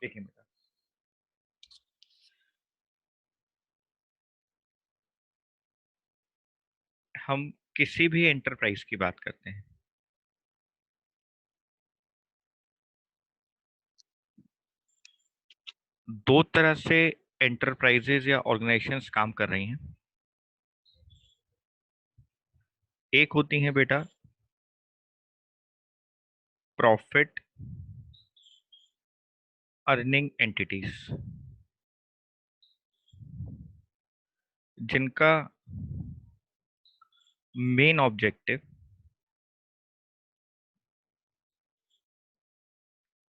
देखिए बेटा, हम किसी भी एंटरप्राइज की बात करते हैं, दो तरह से एंटरप्राइजेज या ऑर्गेनाइजेशंस काम कर रही हैं। एक होती हैं बेटा प्रॉफिट अर्निंग एंटिटीज, जिनका मेन ऑब्जेक्टिव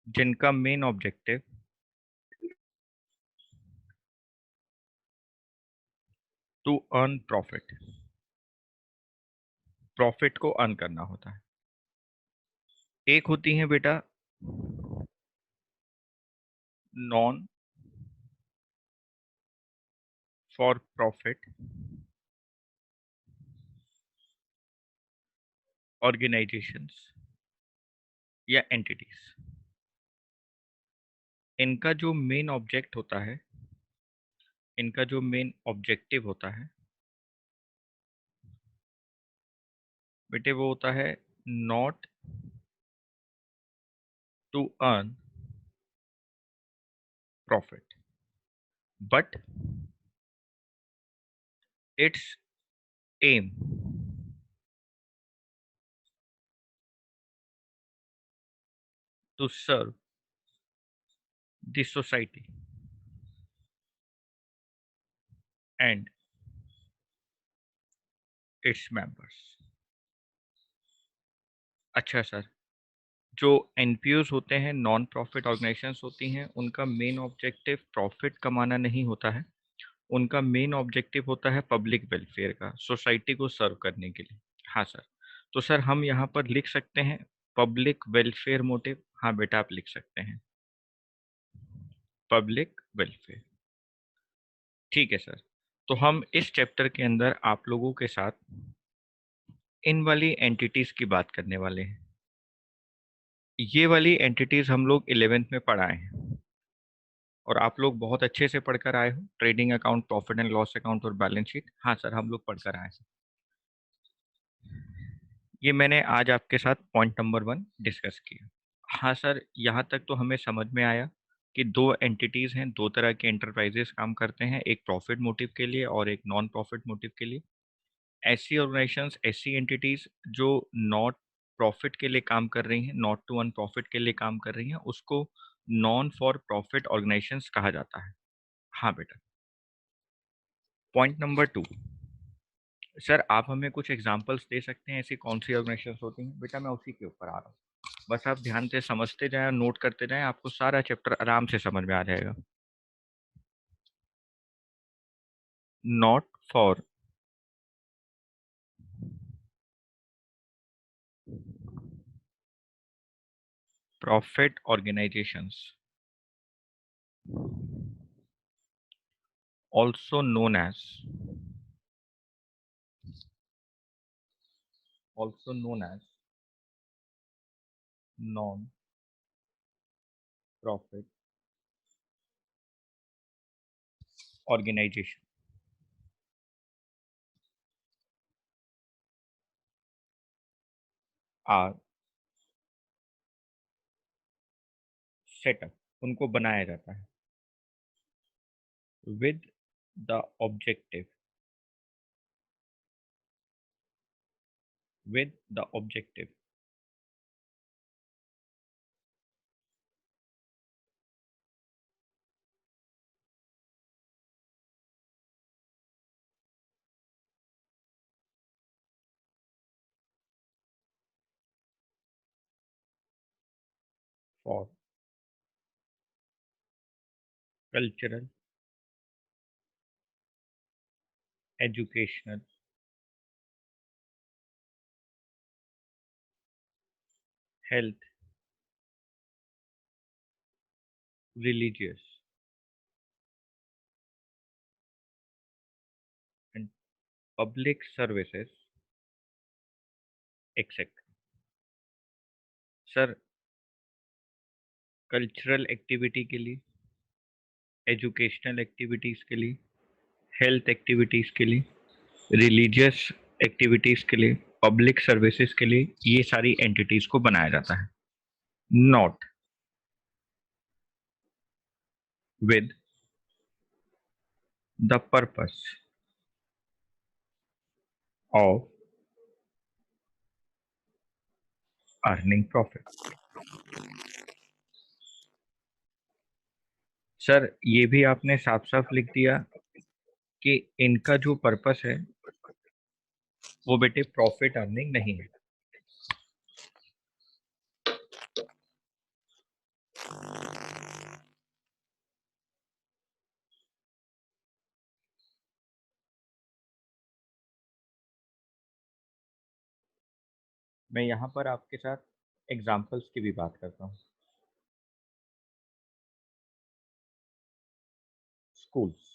जिनका main objective to earn profit, profit को अर्न करना होता है। एक होती हैं बेटा नॉन फॉर प्रॉफिट ऑर्गेनाइजेशंस या एंटिटीज। इनका जो मेन ऑब्जेक्ट होता है, इनका जो मेन ऑब्जेक्टिव होता है बेटे, वो होता है not to earn profit but its aim to serve the society and its members. अच्छा सर, जो एनपीओज होते हैं, नॉन प्रॉफिट ऑर्गेनाइजेशंस होती हैं, उनका मेन ऑब्जेक्टिव प्रॉफिट कमाना नहीं होता है। उनका मेन ऑब्जेक्टिव होता है पब्लिक वेलफेयर का, सोसाइटी को सर्व करने के लिए। हाँ सर, तो सर हम यहाँ पर लिख सकते हैं पब्लिक वेलफेयर मोटिव। हाँ बेटा, आप लिख सकते हैं पब्लिक वेलफेयर। ठीक है सर, तो हम इस चैप्टर के अंदर आप लोगों के साथ इन वाली एंटिटीज की बात करने वाले हैं। ये वाली एंटिटीज हम लोग 11th में पढ़ाए हैं और आप लोग बहुत अच्छे से पढ़कर आए हो। Trading account, profit and loss account और बैलेंस शीट, हाँ सर हम लोग पढ़कर आए हैं। ये मैंने आज आपके साथ पॉइंट नंबर 1 डिस्कस किया। हाँ सर, यहाँ तक तो हमें समझ में आया कि दो एंटिटीज हैं, दो तरह के एंटरप्राइजेस काम करते हैं, एक प्रॉफिट मोटिव के लिए और एक नॉन प्रॉफिट मोटिव के लिए। ऐसी ऑर्गेनाइजेशंस, ऐसी एंटिटीज जो नॉट प्रॉफिट के लिए काम कर रही हैं, नॉट टू अर्न प्रॉफिट के लिए काम कर रही हैं, उसको नॉन फॉर प्रॉफिट ऑर्गेनाइजेशंस कहा जाता है। हाँ बेटा। पॉइंट नंबर 2, सर आप हमें कुछ एग्जांपल्स दे सकते हैं ऐसी कौन सी ऑर्गेनाइजेशंस होती हैं? बेटा मैं उसी के ऊपर आ रहा हूँ, बस आप ध्यान से समझते जाएं और नोट करते जाएं, आपको सारा चैप्टर आराम से समझ में आ जाएगा। Not for profit organisations, also known as also known as non profit organization, are set up, उनको बनाया जाता है with the objective with the objective for cultural, educational, health, religious and public services etc. Sir cultural activity के लिए, educational activities के लिए, health activities के लिए, रिलीजियस एक्टिविटीज़ के लिए, पब्लिक सर्विसेज के लिए, ये सारी एंटिटीज़ को बनाया जाता है। Not with the purpose of earning profit. Sir ये भी आपने साफ साफ लिख दिया कि इनका जो पर्पस है वो बेटे प्रॉफिट अर्निंग नहीं है। मैं यहाँ पर आपके साथ एग्जाम्पल्स की भी बात करता हूँ। स्कूल्स,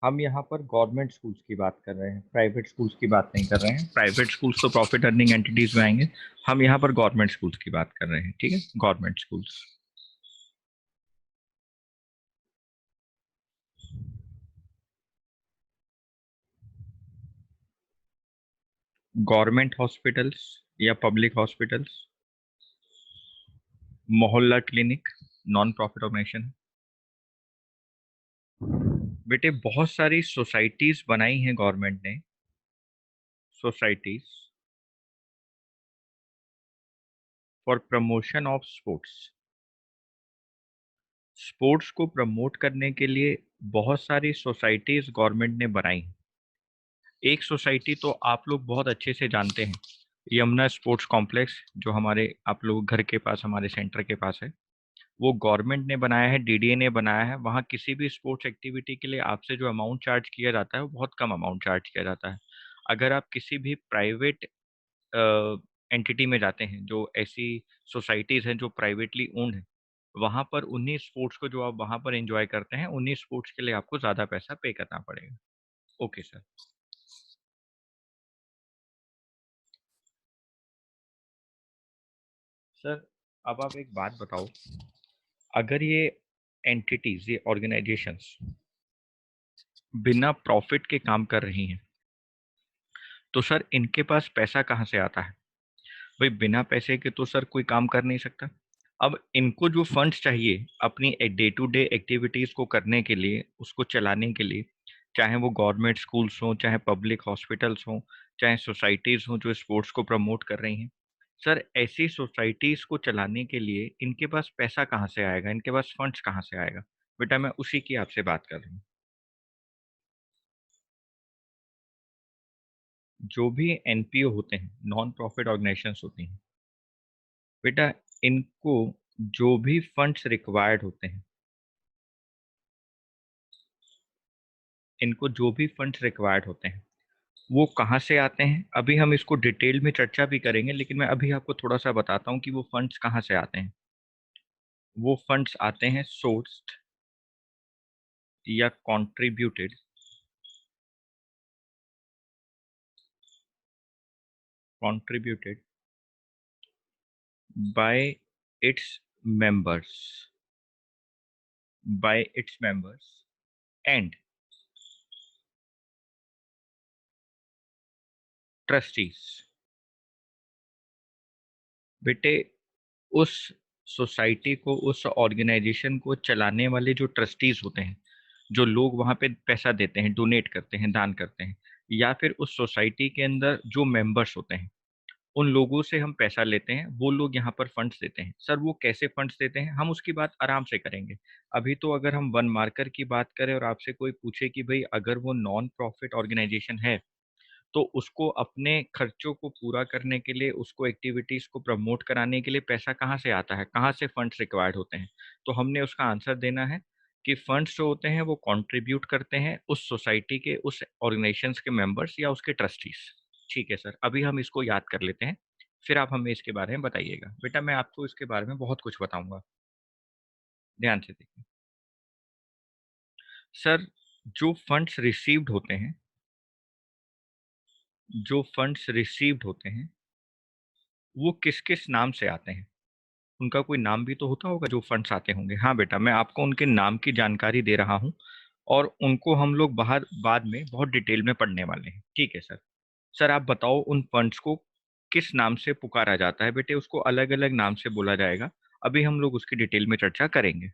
हम यहाँ पर गवर्नमेंट स्कूल्स की बात कर रहे हैं, प्राइवेट स्कूल्स की बात नहीं कर रहे हैं। प्राइवेट स्कूल्स तो प्रॉफिट अर्निंग एंटिटीज में आएंगे। हम यहाँ पर गवर्नमेंट स्कूल्स की बात कर रहे हैं, ठीक है, गवर्नमेंट स्कूल्स। गवर्नमेंट हॉस्पिटल्स या पब्लिक हॉस्पिटल्स, मोहल्ला क्लिनिक, नॉन प्रॉफिट ऑर्गेनाइजेशन। बेटे बहुत सारी सोसाइटीज बनाई हैं गवर्नमेंट ने, societies for promotion of sports. Sports को प्रमोट करने के लिए बहुत सारी सोसाइटीज गवर्नमेंट ने बनाई। एक सोसाइटी तो आप लोग बहुत अच्छे से जानते हैं, यमुना स्पोर्ट्स कॉम्प्लेक्स, जो हमारे आप लोग घर के पास, हमारे सेंटर के पास है। वो गवर्नमेंट ने बनाया है, डीडीए ने बनाया है। वहाँ किसी भी स्पोर्ट्स एक्टिविटी के लिए आपसे जो अमाउंट चार्ज किया जाता है वो बहुत कम अमाउंट चार्ज किया जाता है। अगर आप किसी भी प्राइवेट एंटिटी में जाते हैं, जो ऐसी सोसाइटीज़ हैं जो प्राइवेटली ओन्ड है, वहाँ पर उन्हीं स्पोर्ट्स को जो आप वहाँ पर एंजॉय करते हैं, उन्हीं स्पोर्ट्स के लिए आपको ज़्यादा पैसा पे करना पड़ेगा। Okay sir. सर अब आप एक बात बताओ, अगर ये एंटिटीज, ये ऑर्गेनाइजेशंस बिना प्रॉफिट के काम कर रही हैं, तो सर इनके पास पैसा कहाँ से आता है? भाई बिना पैसे के तो सर कोई काम कर नहीं सकता। अब इनको जो फंड्स चाहिए अपनी डे टू डे एक्टिविटीज को करने के लिए, उसको चलाने के लिए, चाहे वो गवर्नमेंट स्कूल्स हों, चाहे पब्लिक हॉस्पिटल्स हों, चाहे सोसाइटीज हों जो स्पोर्ट्स को प्रमोट कर रही हैं, सर ऐसी सोसाइटीज को चलाने के लिए इनके पास पैसा कहाँ से आएगा, इनके पास फंड्स कहाँ से आएगा? बेटा मैं उसी की आपसे बात कर रहा हूँ। जो भी एनपीओ होते हैं, नॉन प्रॉफिट ऑर्गेनाइजेशंस होती हैं, बेटा इनको जो भी फंड्स रिक्वायर्ड होते हैं, इनको जो भी फंड्स रिक्वायर्ड होते हैं वो कहाँ से आते हैं? अभी हम इसको डिटेल में चर्चा भी करेंगे, लेकिन मैं अभी आपको थोड़ा सा बताता हूँ कि वो फंड्स कहाँ से आते हैं। वो फंड्स आते हैं सोर्स्ड या contributed, contributed bye its members, bye its members and trustees. बेटे उस सोसाइटी को, उस ऑर्गेनाइजेशन को चलाने वाले जो ट्रस्टीज होते हैं, जो लोग वहाँ पे पैसा देते हैं, डोनेट करते हैं, दान करते हैं, या फिर उस सोसाइटी के अंदर जो मेंबर्स होते हैं, उन लोगों से हम पैसा लेते हैं, वो लोग यहाँ पर फंड्स देते हैं। सर वो कैसे फंड्स देते हैं हम उसकी बात आराम से करेंगे। अभी तो अगर हम वन मार्कर की बात करें और आपसे कोई पूछे कि भाई अगर वो नॉन प्रॉफिट ऑर्गेनाइजेशन है तो उसको अपने खर्चों को पूरा करने के लिए, उसको एक्टिविटीज को प्रमोट कराने के लिए पैसा कहाँ से आता है, कहाँ से फंड्स रिक्वायर्ड होते हैं? तो हमने उसका आंसर देना है कि फंड्स जो होते हैं वो कंट्रीब्यूट करते हैं उस सोसाइटी के, उस ऑर्गेनाइजेशंस के मेंबर्स या उसके ट्रस्टीज। ठीक है सर, अभी हम इसको याद कर लेते हैं, फिर आप हमें इसके बारे में बताइएगा। बेटा मैं आपको इसके बारे में बहुत कुछ बताऊंगा, ध्यान से देखिए। सर जो फंड्स रिसीव्ड होते हैं, जो फंड्स रिसीव्ड होते हैं वो किस किस नाम से आते हैं? उनका कोई नाम भी तो होता होगा जो फंड्स आते होंगे। हाँ बेटा, मैं आपको उनके नाम की जानकारी दे रहा हूँ और उनको हम लोग बाहर बाद में बहुत डिटेल में पढ़ने वाले हैं। ठीक है सर। सर आप बताओ उन फंड्स को किस नाम से पुकारा जाता है? बेटे उसको अलग अलग नाम से बोला जाएगा, अभी हम लोग उसकी डिटेल में चर्चा करेंगे।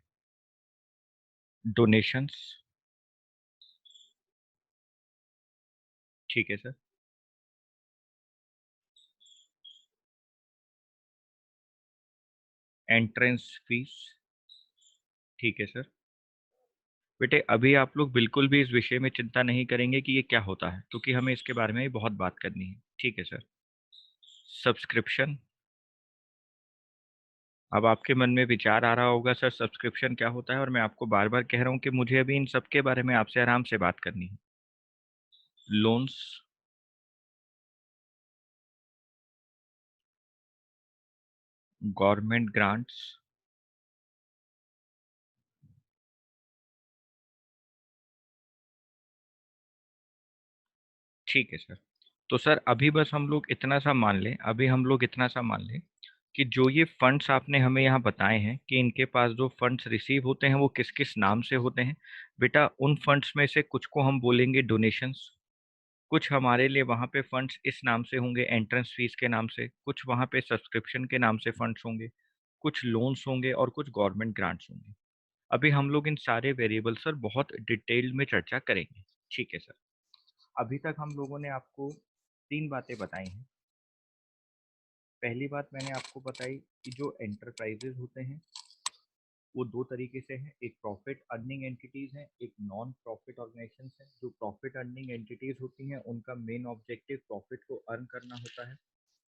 डोनेशंस। ठीक है सर। Entrance fees. ठीक है सर। बेटे अभी आप लोग बिल्कुल भी इस विषय में चिंता नहीं करेंगे कि ये क्या होता है, क्योंकि हमें इसके बारे में भी बहुत बात करनी है। ठीक है सर। सब्सक्रिप्शन। अब आपके मन में विचार आ रहा होगा सर सब्सक्रिप्शन क्या होता है, और मैं आपको बार बार कह रहा हूँ कि मुझे अभी इन सब के बारे में आपसे आराम से बात करनी है। लोन्स। Government grants. ठीक है सर। तो सर अभी बस हम लोग इतना सा मान लें, अभी हम लोग इतना सा मान लें कि जो ये फंड्स आपने हमें यहाँ बताए हैं कि इनके पास जो फंड्स रिसीव होते हैं वो किस किस नाम से होते हैं। बेटा उन फंड्स में से कुछ को हम बोलेंगे डोनेशंस, कुछ हमारे लिए वहाँ पे फंड्स इस नाम से होंगे एंट्रेंस फीस के नाम से, कुछ वहाँ पे सब्सक्रिप्शन के नाम से फंड्स होंगे, कुछ लोन्स होंगे और कुछ गवर्नमेंट ग्रांट्स होंगे। अभी हम लोग इन सारे वेरिएबल सर बहुत डिटेल में चर्चा करेंगे। ठीक है सर। अभी तक हम लोगों ने आपको तीन बातें बताई हैं। पहली बात मैंने आपको बताई कि जो एंटरप्राइजेज होते हैं वो दो तरीके से हैं, एक प्रॉफिट अर्निंग एंटिटीज हैं, एक नॉन प्रॉफिट ऑर्गेनाइजेशंस हैं। जो प्रॉफिट अर्निंग एंटिटीज होती हैं उनका मेन ऑब्जेक्टिव प्रॉफिट को अर्न करना होता है।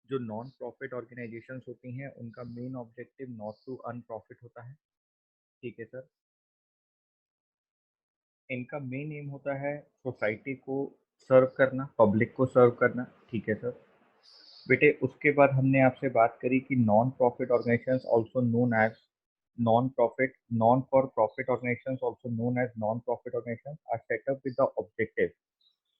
जो नॉन प्रॉफिट ऑर्गेनाइजेशंस होती हैं उनका main objective not to earn profit होता है। ठीक है सर। इनका मेन एम होता है सोसाइटी को सर्व करना, पब्लिक को सर्व करना। ठीक है सर। बेटे उसके बाद हमने आपसे बात करी कि non profit organisations also known as non profit non for profit organisations also known as non profit organisations are set up with the objective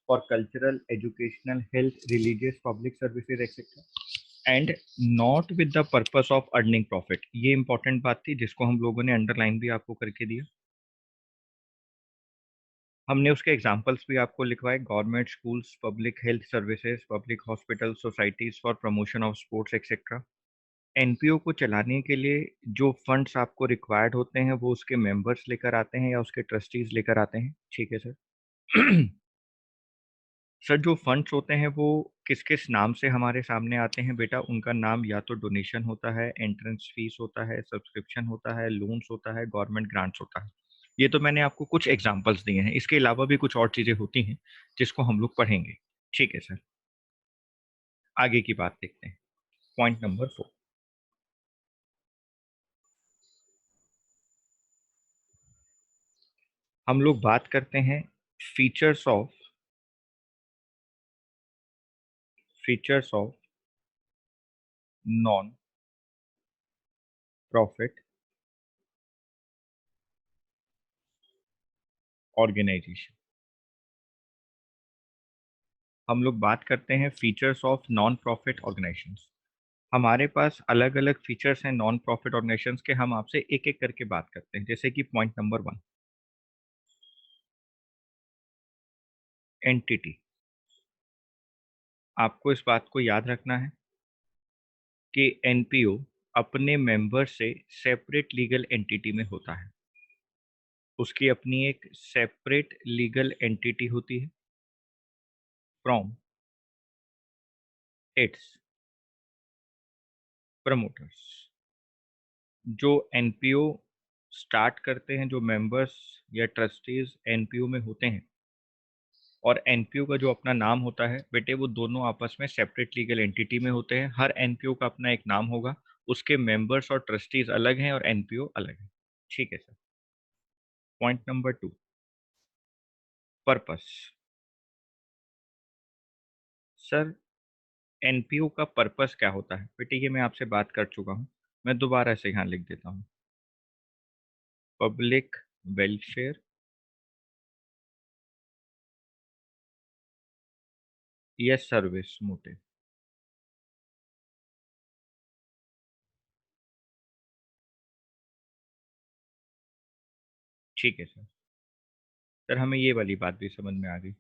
for cultural educational health religious public services etcetera and not with the purpose of earning profit. ये important बात थी जिसको हम लोगों ने underline भी आपको करके दिया। हमने उसके एग्जाम्पल्स भी आपको लिखवाए, government schools, public health services, public hospital, societies for promotion of sports etcetera. NPO को चलाने के लिए जो फंड्स आपको रिक्वायर्ड होते हैं वो उसके मेंबर्स लेकर आते हैं या उसके ट्रस्टीज लेकर आते हैं। ठीक है सर। सर जो फंड्स होते हैं वो किस किस नाम से हमारे सामने आते हैं? बेटा उनका नाम या तो डोनेशन होता है, एंट्रेंस फीस होता है, सब्सक्रिप्शन होता है, लोन्स होता है, गवर्नमेंट ग्रांट्स होता है। ये तो मैंने आपको कुछ एग्जांपल्स दिए हैं, इसके अलावा भी कुछ और चीजें होती हैं जिसको हम लोग पढ़ेंगे। ठीक है सर। आगे की बात देखते हैं। Point number 4। हम लोग बात करते हैं features of features of non profit organisation. हम लोग बात करते हैं features of non profit organisations. हमारे पास अलग अलग फीचर्स हैं नॉन प्रॉफिट ऑर्गेनाइजेशंस के, हम आपसे एक एक करके बात करते हैं। जैसे कि पॉइंट नंबर 1, एंटिटी। आपको इस बात को याद रखना है कि एनपीओ अपने मेंबर से सेपरेट लीगल एंटिटी में होता है। उसकी अपनी एक सेपरेट लीगल एंटिटी होती है फ्रॉम इट्स प्रमोटर्स। जो एनपीओ स्टार्ट करते हैं, जो मेंबर्स या ट्रस्टीज एनपीओ में होते हैं, और एनपीओ का जो अपना नाम होता है बेटे, वो दोनों आपस में सेपरेट लीगल एंटिटी में होते हैं। हर एनपीओ का अपना एक नाम होगा, उसके मेंबर्स और ट्रस्टीज अलग हैं और एनपीओ अलग है। ठीक है sir. Point number 2, purpose. Sir NPO का पर्पस क्या होता है? बेटे ये मैं आपसे बात कर चुका हूँ, मैं दोबारा से यहाँ लिख देता हूँ। पब्लिक वेलफेयर या सर्विस मोटिव। ठीक है सर। सर हमें ये वाली बात भी समझ में आ गई।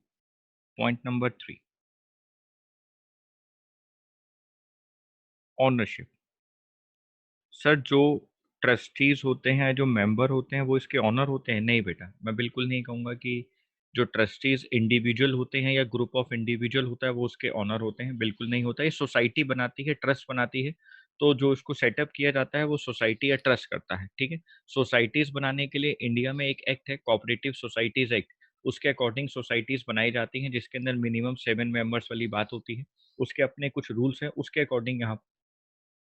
Point number 3, ownership. सर जो ट्रस्टीज होते हैं, जो मेंबर होते हैं, वो इसके ऑनर होते हैं? नहीं बेटा, मैं बिल्कुल नहीं कहूँगा कि जो ट्रस्टीज इंडिविजुअल होते हैं या ग्रुप ऑफ इंडिविजुअल होता है वो उसके ऑनर होते हैं, बिल्कुल नहीं होता। ये सोसाइटी बनाती है, ट्रस्ट बनाती है, तो जो इसको सेटअप किया जाता है वो सोसाइटी या ट्रस्ट करता है, ठीक है। सोसाइटीज बनाने के लिए इंडिया में एक एक्ट है, कोऑपरेटिव सोसाइटीज एक्ट। उसके अकॉर्डिंग सोसाइटीज बनाई जाती हैं, जिसके अंदर मिनिमम 7 मेंबर्स वाली बात होती है। उसके अपने कुछ रूल्स हैं, उसके अकॉर्डिंग यहाँ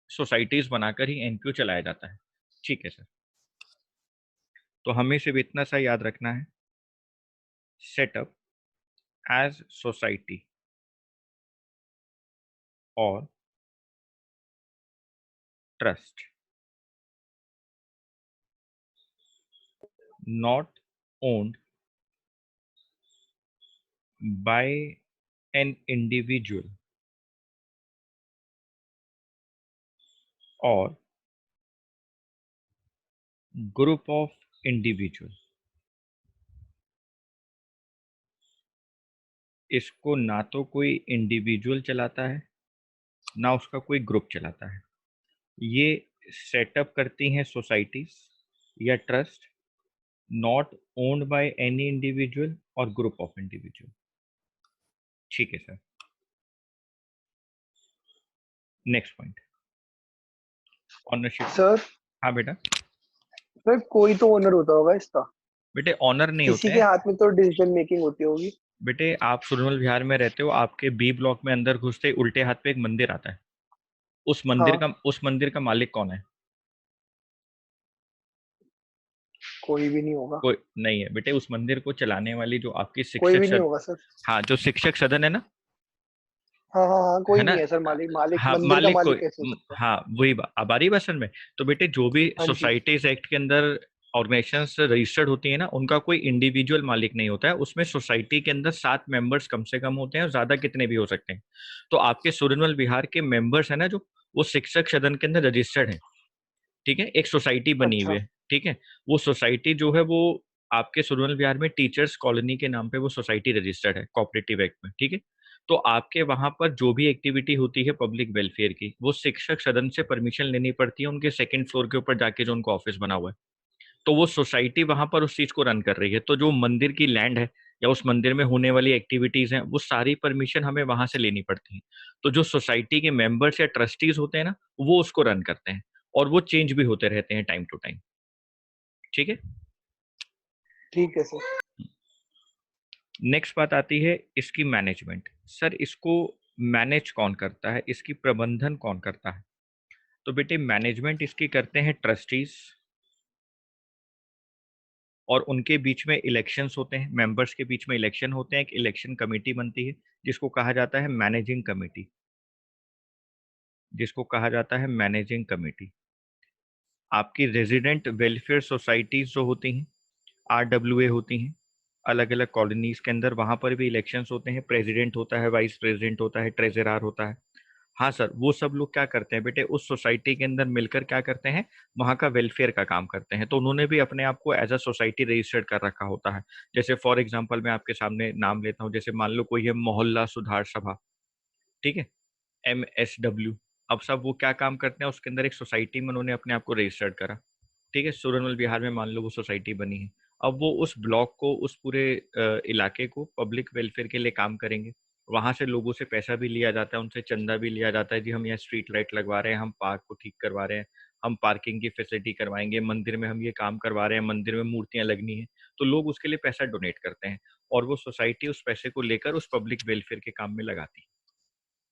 सोसाइटीज बनाकर ही एनपीओ चलाया जाता है। ठीक है सर। तो हमें सिर्फ इतना सा याद रखना है, सेटअप एज सोसाइटी और trust, not owned by an individual और ग्रुप ऑफ इंडिविजुअल। इसको ना तो कोई इंडिविजुअल चलाता है, ना उसका कोई ग्रुप चलाता है। ये सेटअप करती हैं सोसाइटीज या trust, not owned by any individual और ग्रुप ऑफ इंडिविजुअल। ठीक है sir. Next point, ownership. Sir हाँ बेटा। सर कोई तो ओनर होता होगा इसका, बेटे ऑनर नहीं होते किसी के हैं। हाथ में तो डिसीजन मेकिंग होती होगी। बेटे आप सुरनल विहार में रहते हो, आपके बी ब्लॉक में अंदर घुसते ही उल्टे हाथ पे एक मंदिर आता है। हाँ, उस मंदिर का मालिक कौन है? कोई भी नहीं होगा। कोई नहीं है बेटे। उस मंदिर को चलाने वाली जो आपकी कोई शिक्षक भी नहीं होगा सर। हाँ, जो शिक्षक सदन है ना, हाँ हाँ हाँ, है कोई ना। नहीं है सर, मालिक मालिक हाँ मंदिर का मालिक मालिक कोई कैसे हो सकता है। हाँ वही अब आ रही बात समझ में। तो बेटे जो भी हाँ जी। सोसाइटीज एक्ट के अंदर ऑर्गेनाइजेशंस रजिस्टर्ड होती है ना, उनका कोई इंडिविजुअल मालिक नहीं होता है। उसमें सोसाइटी के अंदर 7 मेंबर्स कम से कम होते हैं और ज्यादा कितने भी हो सकते हैं। तो आपके सुरनवल विहार के मेंबर्स है ना, जो वो शिक्षक सदन के अंदर रजिस्टर्ड है, ठीक है। एक सोसाइटी बनी हुई अच्छा। है, ठीक है। वो सोसाइटी जो है वो आपके सुरवल विहार में टीचर्स कॉलोनी के नाम पे वो सोसाइटी रजिस्टर्ड है कोऑपरेटिव एक्ट में, ठीक है। तो आपके वहां पर जो भी एक्टिविटी होती है पब्लिक वेलफेयर की, वो शिक्षक सदन से परमिशन लेनी पड़ती है, उनके सेकंड फ्लोर के ऊपर जाके जो उनका ऑफिस बना हुआ है। तो वो सोसाइटी वहां पर उस चीज को रन कर रही है। तो जो मंदिर की लैंड है या उस मंदिर में होने वाली एक्टिविटीज हैं, वो सारी परमिशन हमें वहां से लेनी पड़ती है। तो जो सोसाइटी के मेंबर्स या ट्रस्टीज होते हैं ना, वो उसको रन करते हैं और वो चेंज भी होते रहते हैं टाइम टू टाइम, ठीक है। ठीक है सर। नेक्स्ट बात आती है इसकी मैनेजमेंट। सर इसको मैनेज कौन करता है, इसकी प्रबंधन कौन करता है? तो बेटे मैनेजमेंट इसकी करते हैं ट्रस्टीज, और उनके बीच में इलेक्शंस होते हैं, मेंबर्स के बीच में इलेक्शन होते हैं, एक इलेक्शन कमेटी बनती है जिसको कहा जाता है मैनेजिंग कमेटी, जिसको कहा जाता है मैनेजिंग कमेटी। आपकी रेजिडेंट वेलफेयर सोसाइटीज जो होती हैं, आरडब्ल्यूए होती हैं, अलग अलग कॉलोनीज के अंदर, वहां पर भी इलेक्शंस होते हैं। प्रेसिडेंट होता है, वाइस प्रेसिडेंट होता है, ट्रेजरर होता है। हाँ सर, वो सब लोग क्या करते हैं बेटे, उस सोसाइटी के अंदर मिलकर क्या करते हैं, वहाँ का वेलफेयर का काम करते हैं। तो उन्होंने भी अपने आप को एज अ सोसाइटी रजिस्टर्ड कर रखा होता है। जैसे फॉर एग्जांपल मैं आपके सामने नाम लेता हूँ, जैसे मान लो कोई है मोहल्ला सुधार सभा, ठीक है, MSW। अब सब वो क्या काम करते हैं, उसके अंदर एक सोसाइटी में उन्होंने अपने आप को रजिस्टर्ड करा, ठीक है। सुरनवल बिहार में मान लो वो सोसाइटी बनी है। अब वो उस ब्लॉक को, उस पूरे इलाके को पब्लिक वेलफेयर के लिए काम करेंगे। वहां से लोगों से पैसा भी लिया जाता है, उनसे चंदा भी लिया जाता है, जी हम यहाँ स्ट्रीट लाइट लगवा रहे हैं, हम पार्क को ठीक करवा रहे हैं, हम पार्किंग की फैसिलिटी करवाएंगे, मंदिर में हम ये काम करवा रहे हैं, मंदिर में मूर्तियां लगनी है। तो लोग उसके लिए पैसा डोनेट करते हैं और वो सोसाइटी उस पैसे को लेकर उस पब्लिक वेलफेयर के काम में लगाती है।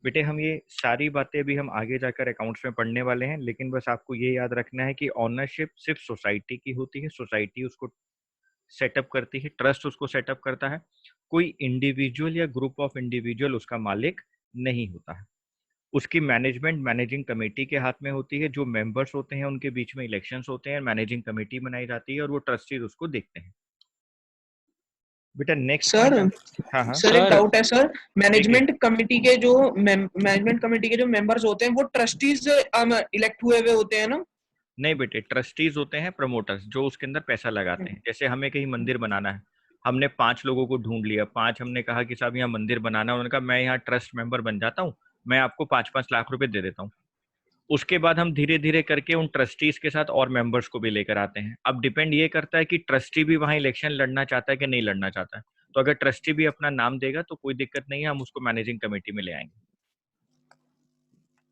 बेटे हम ये सारी बातें भी हम आगे जाकर अकाउंट्स में पढ़ने वाले हैं, लेकिन बस आपको ये याद रखना है कि ऑनरशिप सिर्फ सोसाइटी की होती है, सोसाइटी उसको सेटअप करती है, ट्रस्ट उसको सेटअप करता है। कोई इंडिविजुअल या ग्रुप ऑफ इंडिविजुअल उसका मालिक नहीं होता है। उसकी मैनेजमेंट मैनेजिंग कमेटी के हाथ में होती है, जो मेंबर्स होते हैं उनके बीच में इलेक्शंस होते हैं, मैनेजिंग कमेटी बनाई जाती है और वो ट्रस्टीज उसको देखते हैं। बेटा नेक्स्ट सर पॉइंट। हाँ हाँ। सर एक सर डाउट है सर। ठीक है। मैनेजमेंट कमेटी के जो मेंबर्स होते हैं वो ट्रस्टीज इलेक्ट हुए हुए होते हैं ना? नहीं बेटे, ट्रस्टीज होते हैं प्रमोटर्स जो उसके अंदर पैसा लगाते हैं। जैसे हमें कहीं मंदिर बनाना है, हमने 5 लोगों को ढूंढ लिया, 5 हमने कहा कि साहब यहाँ मंदिर बनाना है, उन्होंने कहा मैं यहाँ ट्रस्ट मेंबर बन जाता हूँ, मैं आपको 5-5 लाख रुपए दे देता हूँ। उसके बाद हम धीरे धीरे करके उन ट्रस्टीज के साथ और मेंबर्स को भी लेकर आते हैं। अब डिपेंड ये करता है कि ट्रस्टी भी वहां इलेक्शन लड़ना चाहता है कि नहीं लड़ना चाहता है। तो अगर ट्रस्टी भी अपना नाम देगा तो कोई दिक्कत नहीं है, हम उसको मैनेजिंग कमेटी में ले आएंगे।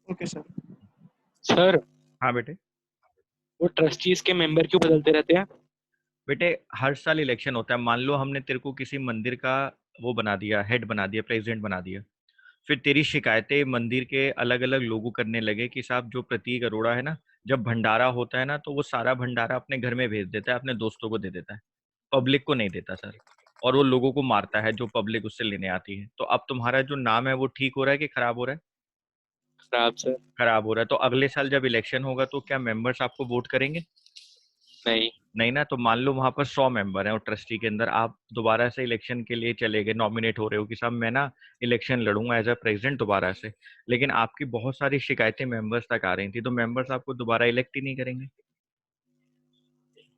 Okay sir. सर, हाँ बेटे। वो ट्रस्टीज के मेंबर क्यों बदलते रहते हैं? बेटे हर साल इलेक्शन होता है। मान लो हमने तेरे को किसी मंदिर का वो बना दिया, हेड बना दिया, प्रेसिडेंट बना दिया। फिर तेरी शिकायतें मंदिर के अलग अलग लोगों करने लगे कि साहब जो प्रतीक अरोड़ा है ना, जब भंडारा होता है ना तो वो सारा भंडारा अपने घर में भेज देता है, अपने दोस्तों को दे देता है, पब्लिक को नहीं देता सर। और वो लोगों को मारता है जो पब्लिक उससे लेने आती है। तो अब तुम्हारा जो नाम है वो ठीक हो रहा है कि खराब हो रहा है? खराब सर। खराब हो रहा है। तो अगले साल जब इलेक्शन होगा तो क्या मेंबर्स आपको वोट करेंगे? नहीं। नहीं ना। तो मान लो वहां पर 100 मेंबर हैं और ट्रस्टी के अंदर आप दोबारा से इलेक्शन के लिए चले गए, नॉमिनेट हो रहे हो कि साहब मैं ना इलेक्शन लड़ूंगा एज अ प्रेसिडेंट दोबारा से, लेकिन आपकी बहुत सारी शिकायतें मेंबर्स तक आ रही थी, तो मेंबर्स आपको दोबारा इलेक्ट ही नहीं करेंगे।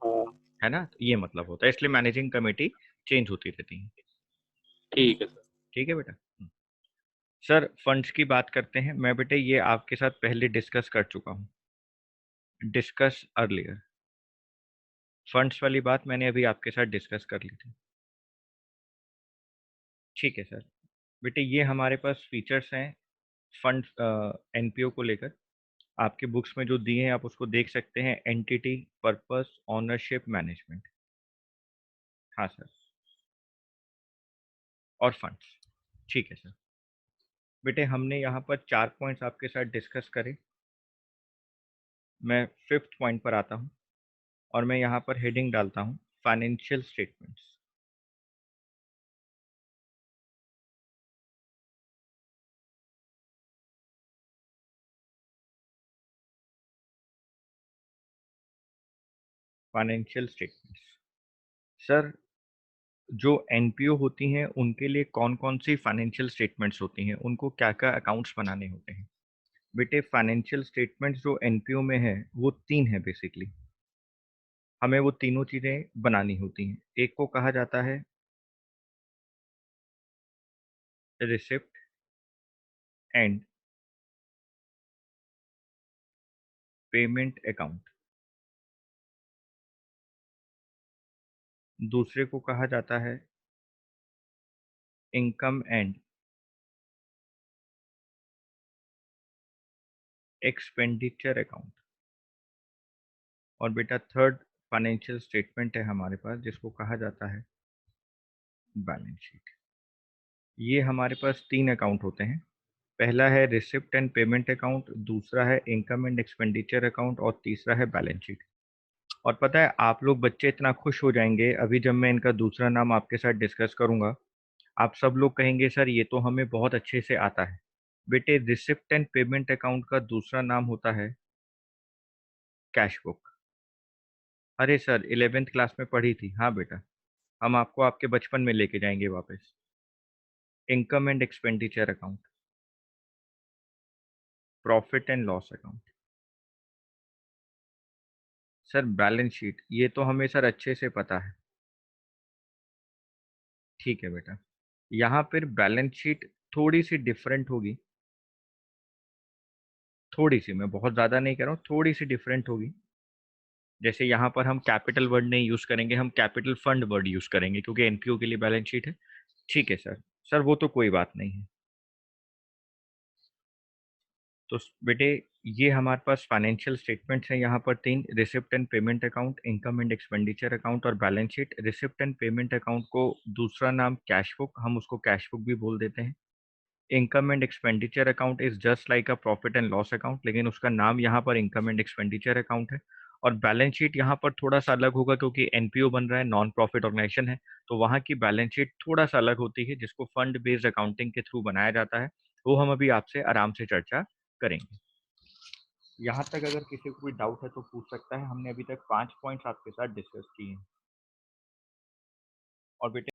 हाँ। है ना? तो ये मतलब होता है, इसलिए मैनेजिंग कमेटी चेंज होती रहती है। ठीक है सर। ठीक है बेटा। सर फंड्स की बात करते हैं। मैं बेटे ये आपके साथ पहले डिस्कस कर चुका हूँ, डिस्कस अर्लियर। फंड्स वाली बात मैंने अभी आपके साथ डिस्कस कर ली थी। ठीक है सर। बेटे ये हमारे पास फीचर्स हैं फंड एनपीओ को लेकर। आपके बुक्स में जो दिए हैं आप उसको देख सकते हैं। Entity, purpose, ownership, management. हाँ सर। और फंड्स। ठीक है सर। बेटे हमने यहाँ पर 4 पॉइंट्स आपके साथ डिस्कस करे। मैं 5th पॉइंट पर आता हूँ और मैं यहाँ पर हेडिंग डालता हूँ financial statements. Financial statements. Sir जो एनपीओ होती हैं उनके लिए कौन कौन सी फाइनेंशियल स्टेटमेंट्स होती हैं, उनको क्या क्या अकाउंट्स बनाने होते हैं? बेटे फाइनेंशियल स्टेटमेंट्स जो एनपीओ में है वो 3 है बेसिकली। हमें वो तीनों चीजें बनानी होती हैं। एक को कहा जाता है रिसिप्ट एंड पेमेंट अकाउंट। दूसरे को कहा जाता है इनकम एंड एक्सपेंडिचर अकाउंट। और बेटा थर्ड फाइनेंशियल स्टेटमेंट है हमारे पास जिसको कहा जाता है बैलेंस शीट। ये हमारे पास 3 अकाउंट होते हैं। पहला है रिसिप्ट एंड पेमेंट अकाउंट, दूसरा है इनकम एंड एक्सपेंडिचर अकाउंट और तीसरा है बैलेंस शीट। और पता है आप लोग बच्चे इतना खुश हो जाएंगे अभी जब मैं इनका दूसरा नाम आपके साथ डिस्कस करूंगा। आप सब लोग कहेंगे सर ये तो हमें बहुत अच्छे से आता है। बेटे रिसिप्ट एंड पेमेंट अकाउंट का दूसरा नाम होता है कैश बुक। अरे सर 11th क्लास में पढ़ी थी। हाँ बेटा, हम आपको आपके बचपन में लेके जाएंगे वापस। Income and expenditure account, profit and loss account. Sir balance sheet ये तो हमें सर अच्छे से पता है। ठीक है बेटा। यहाँ पर बैलेंस शीट थोड़ी सी डिफरेंट होगी। थोड़ी सी, मैं बहुत ज़्यादा नहीं कह रहा हूँ, थोड़ी सी डिफरेंट होगी। जैसे यहाँ पर हम कैपिटल वर्ड नहीं यूज़ करेंगे, हम कैपिटल फंड वर्ड यूज़ करेंगे क्योंकि एनपीओ के लिए बैलेंस शीट है। ठीक है सर। सर वो तो कोई बात नहीं है। तो बेटे ये हमारे पास फाइनेंशियल स्टेटमेंट्स हैं यहाँ पर 3, receipt and payment account, income and expenditure account और balance sheet. Receipt and payment account को दूसरा नाम कैश बुक, हम उसको कैश बुक भी बोल देते हैं। Income and expenditure account is just like a profit and loss account, लेकिन उसका नाम यहाँ पर इनकम एंड एक्सपेंडिचर अकाउंट है। और बैलेंस शीट यहाँ पर थोड़ा सा अलग होगा क्योंकि एनपीओ बन रहा है, नॉन प्रॉफिट ऑर्गेनाइजेशन है। तो वहाँ की बैलेंस शीट थोड़ा सा अलग होती है जिसको फंड बेस्ड अकाउंटिंग के थ्रू बनाया जाता है। वो हम अभी आपसे आराम से चर्चा करेंगे। यहाँ तक अगर किसी को कोई डाउट है तो पूछ सकता है। हमने अभी तक 5 पॉइंट्स आपके साथ डिस्कस किए हैं। और बेटे